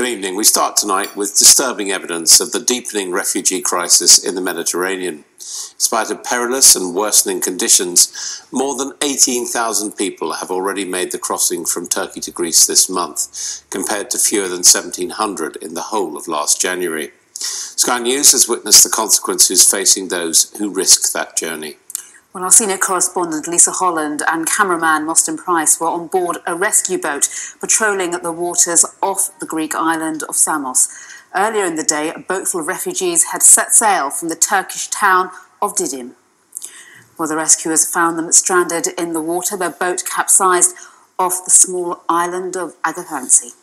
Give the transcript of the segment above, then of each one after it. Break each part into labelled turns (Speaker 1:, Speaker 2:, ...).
Speaker 1: Good evening. We start tonight with disturbing evidence of the deepening refugee crisis in the Mediterranean. In spite of perilous and worsening conditions, more than 18,000 people have already made the crossing from Turkey to Greece this month, compared to fewer than 1,700 in the whole of last January. Sky News has witnessed the consequences facing those who risk that journey.
Speaker 2: Well, our senior correspondent Lisa Holland and cameraman Mostyn Price were on board a rescue boat patrolling the waters off the Greek island of Samos. Earlier in the day, a boat full of refugees had set sail from the Turkish town of Didim. Well, the rescuers found them stranded in the water. Their boat capsized off the small island of Agapansi.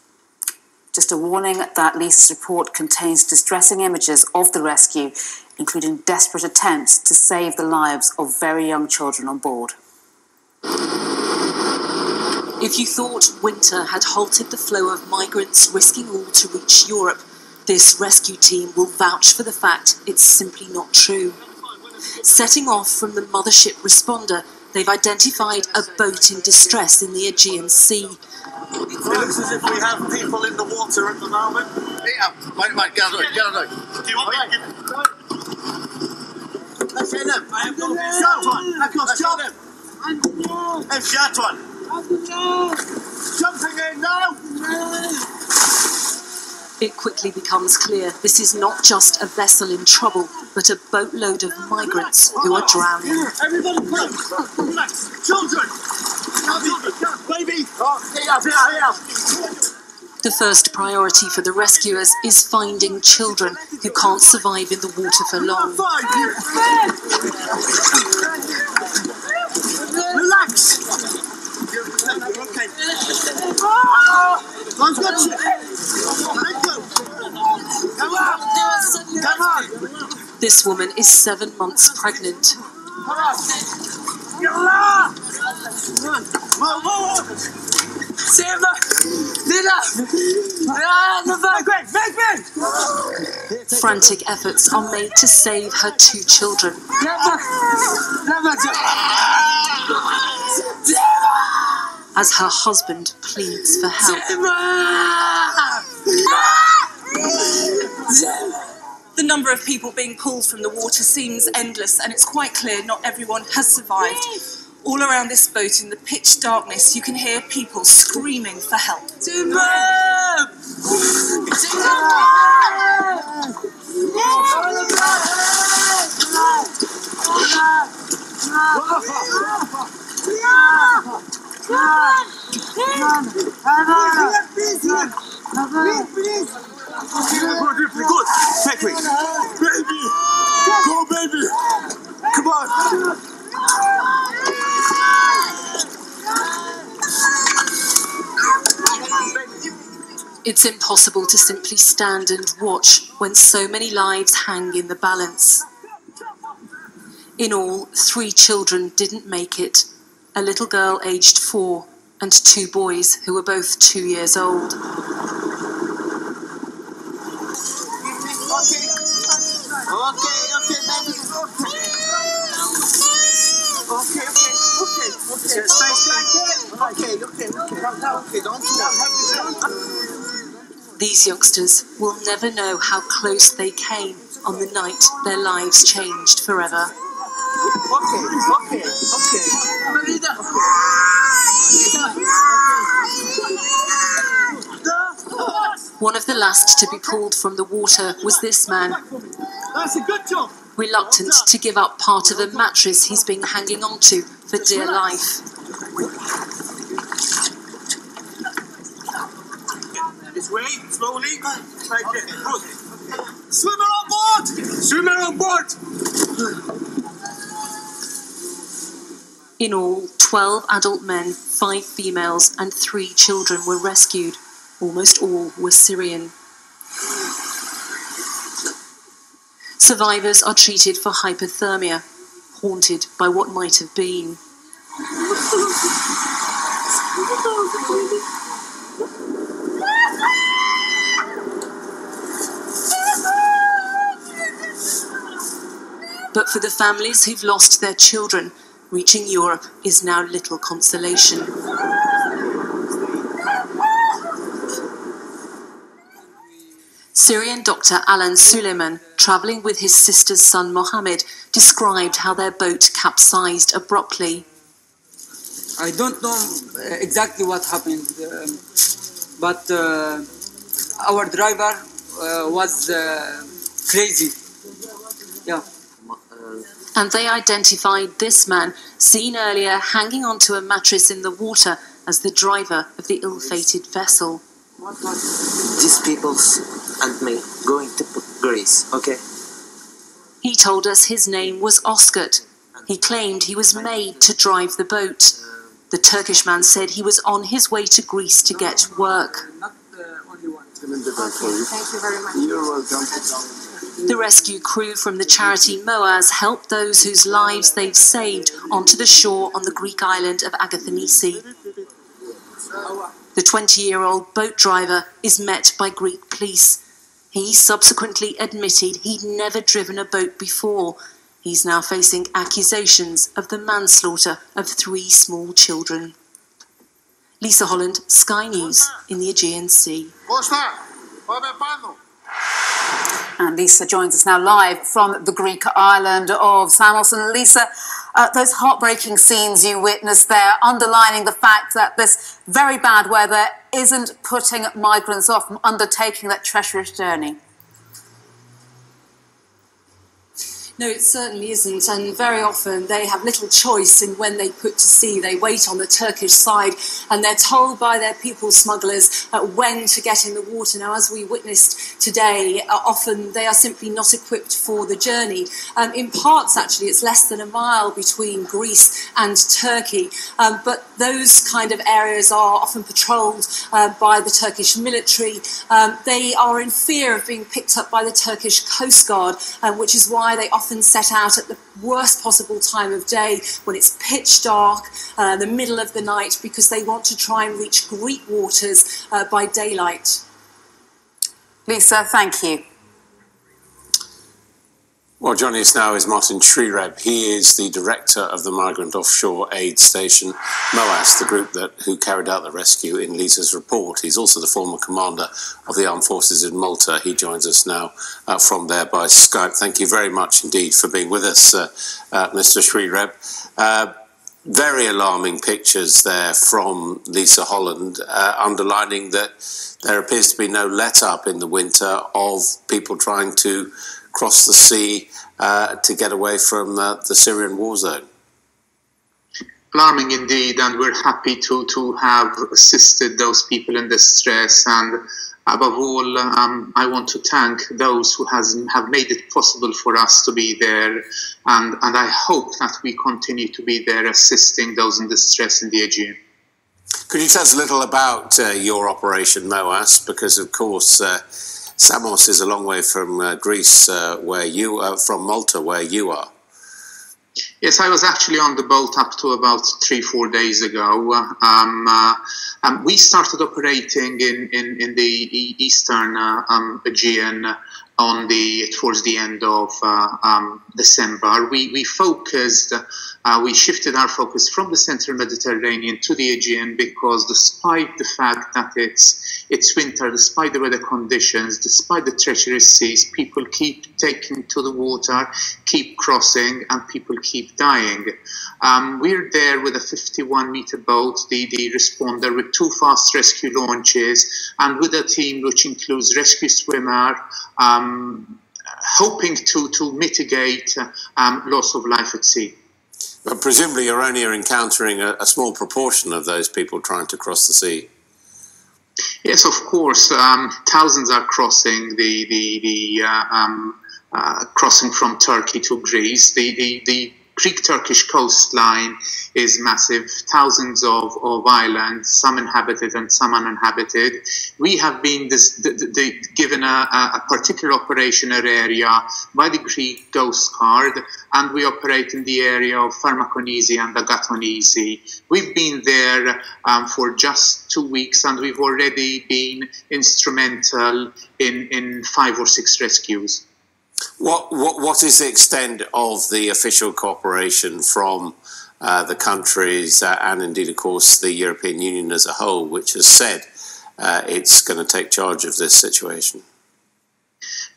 Speaker 2: Just a warning that Lisa's report contains distressing images of the rescue, including desperate attempts to save the lives of very young children on board.
Speaker 3: If you thought winter had halted the flow of migrants risking all to reach Europe, this rescue team will vouch for the fact it's simply not true. Setting off from the mothership Responder, they've identified a boat in distress in the Aegean Sea.
Speaker 4: It looks as if we have people in the water at the moment. Yeah, mate, get on it. Do you want me to give it? Let's get them. Jumping in now.
Speaker 3: It quickly becomes clear this is not just a vessel in trouble, but a boatload of migrants who are drowning.
Speaker 4: Everybody, relax. Children. Baby.
Speaker 3: The first priority for the rescuers is finding children who can't survive in the water for long.
Speaker 4: Relax. Okay. I've got you. Come on.
Speaker 3: This woman is 7 months pregnant. Frantic efforts are made to save her 2 children. As her husband pleads for help.
Speaker 5: The number of people being pulled from the water seems endless, and it's quite clear not everyone has survived. All around this boat in the pitch darkness, you can hear people screaming for help.
Speaker 4: Good. Take me. Baby. Go, baby. Come on.
Speaker 3: It's impossible to simply stand and watch when so many lives hang in the balance. In all, 3 children didn't make it. A little girl aged 4 and 2 boys who were both 2 years old. These youngsters will never know how close they came on the night their lives changed forever. One of the last to be pulled from the water was this man.
Speaker 4: That's a good job.
Speaker 3: Reluctant to give up part of a mattress he's been hanging on to for dear life.
Speaker 4: This way, slowly. Like that. Good. Swimmer on board! Swimmer on board!
Speaker 3: In all, 12 adult men, 5 females and 3 children were rescued. Almost all were Syrian. Survivors are treated for hypothermia, haunted by what might have been. But for the families who've lost their children, reaching Europe is now little consolation. Syrian doctor Alan Suleiman, travelling with his sister's son Mohammed, described how their boat capsized abruptly.
Speaker 6: I don't know exactly what happened, but our driver was crazy. Yeah.
Speaker 3: And they identified this man, seen earlier hanging onto a mattress in the water, as the driver of the ill-fated vessel.
Speaker 7: These people and me going to Greece, okay?
Speaker 3: He told us his name was Oscar. He claimed he was made to drive the boat. The Turkish man said he was on his way to Greece to get work.
Speaker 6: Not the only one.
Speaker 2: Thank you very much.
Speaker 7: You're welcome.
Speaker 3: The rescue crew from the charity Moas helped those whose lives they've saved onto the shore on the Greek island of Agathonisi. The 20-year-old boat driver is met by Greek police. He subsequently admitted he'd never driven a boat before. He's now facing accusations of the manslaughter of 3 small children. Lisa Holland, Sky News in the Aegean Sea.
Speaker 2: And Lisa joins us now live from the Greek island of Samos. And Lisa, those heartbreaking scenes you witnessed there, underlining the fact that this very bad weather isn't putting migrants off from undertaking that treacherous journey.
Speaker 5: No, it certainly isn't, and very often they have little choice in when they put to sea. They wait on the Turkish side and they're told by their people smugglers when to get in the water. Now, as we witnessed today, often they are simply not equipped for the journey. In parts, actually, it's less than a mile between Greece and Turkey, but those kind of areas are often patrolled by the Turkish military. They are in fear of being picked up by the Turkish Coast Guard, which is why they often set out at the worst possible time of day, when it's pitch dark, the middle of the night, because they want to try and reach Greek waters by daylight.
Speaker 2: Lisa, thank you.
Speaker 1: Well, joining us now is Martin Srireb. He is the director of the Migrant Offshore Aid Station, Moas, the group who carried out the rescue in Lisa's report. He's also the former commander of the armed forces in Malta. He joins us now from there by Skype. Thank you very much indeed for being with us, Mr. Srireb. Very alarming pictures there from Lisa Holland, underlining that there appears to be no let-up in the winter of people trying to cross the sea to get away from the Syrian war zone.
Speaker 8: Alarming indeed, and we're happy to have assisted those people in distress. And above all, I want to thank those who have made it possible for us to be there. And I hope that we continue to be there assisting those in distress in the Aegean.
Speaker 1: Could you tell us a little about your operation, Moas? Because, of course, Samos is a long way from Greece, from Malta, where you are.
Speaker 8: Yes, I was actually on the boat up to about 3-4 days ago. We started operating in the eastern Aegean towards the end of December. We focused. We shifted our focus from the central Mediterranean to the Aegean because, despite the fact that it's winter, despite the weather conditions, despite the treacherous seas, people keep taking to the water, keep crossing, and people keep dying. We're there with a 51-meter boat, the responder, with 2 fast rescue launches, and with a team which includes rescue swimmer, hoping to mitigate loss of life at sea.
Speaker 1: But presumably you're only encountering a small proportion of those people trying to cross the sea.
Speaker 8: Yes, of course. Thousands are crossing crossing from Turkey to Greece. The Greek-Turkish coastline is massive, thousands of islands, some inhabited and some uninhabited. We have been given a particular operational area by the Greek Coast Guard, and we operate in the area of Pharmakonisi and Agathonisi. We've been there for just 2 weeks, and we've already been instrumental in 5 or 6 rescues.
Speaker 1: What is the extent of the official cooperation from the countries and indeed, of course, the European Union as a whole, which has said it's going to take charge of this situation?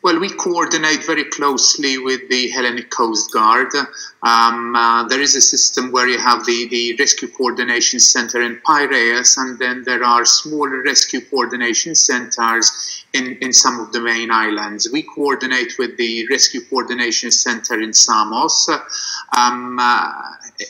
Speaker 8: Well, we coordinate very closely with the Hellenic Coast Guard. There is a system where you have the Rescue Coordination Center in Piraeus, and then there are smaller rescue coordination centers in some of the main islands. We coordinate with the Rescue Coordination Center in Samos.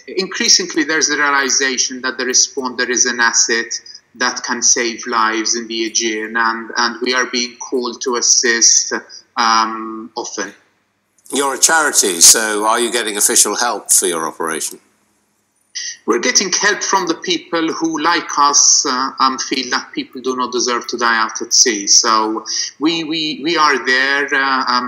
Speaker 8: Increasingly, there's the realization that the responder is an asset that can save lives in the Aegean, and we are being called to assist often.
Speaker 1: You're a charity, so are you getting official help for your operation?
Speaker 8: We're getting help from the people who, like us, feel that people do not deserve to die out at sea. So we are there.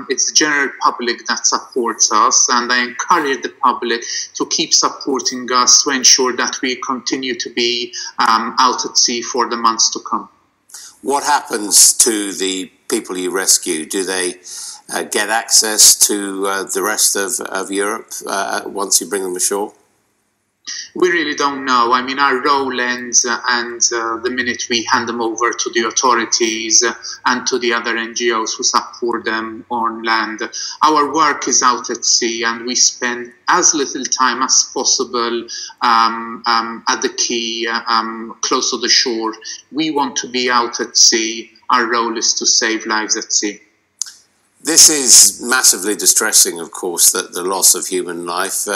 Speaker 8: It's the general public that supports us, and I encourage the public to keep supporting us to ensure that we continue to be out at sea for the months to come.
Speaker 1: What happens to the people you rescue? Do they get access to the rest of Europe once you bring them ashore?
Speaker 8: We really don't know. I mean, our role ends and the minute we hand them over to the authorities and to the other NGOs who support them on land. Our work is out at sea, and we spend as little time as possible at the quay, close to the shore. We want to be out at sea. Our role is to save lives at sea.
Speaker 1: This is massively distressing, of course, that the loss of human life.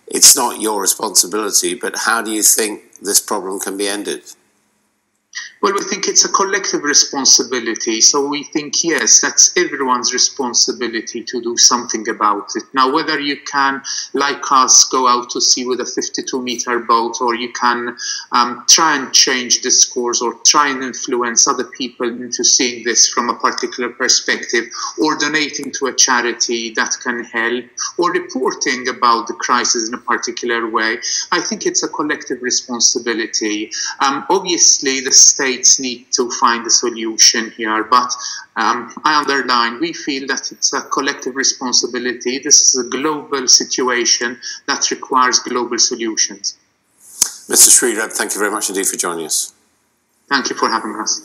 Speaker 1: It's not your responsibility, but how do you think this problem can be ended?
Speaker 8: Well, we think it's a collective responsibility. So we think, yes, that's everyone's responsibility to do something about it. Now, whether you can, like us, go out to sea with a 52-meter boat, or you can try and change this course, or try and influence other people into seeing this from a particular perspective, or donating to a charity that can help, or reporting about the crisis in a particular way, I think it's a collective responsibility. Obviously, the states need to find a solution here, but I underline, we feel that it's a collective responsibility. This is a global situation that requires global solutions.
Speaker 1: Mr. Sridhar, thank you very much indeed for joining us.
Speaker 8: Thank you for having us.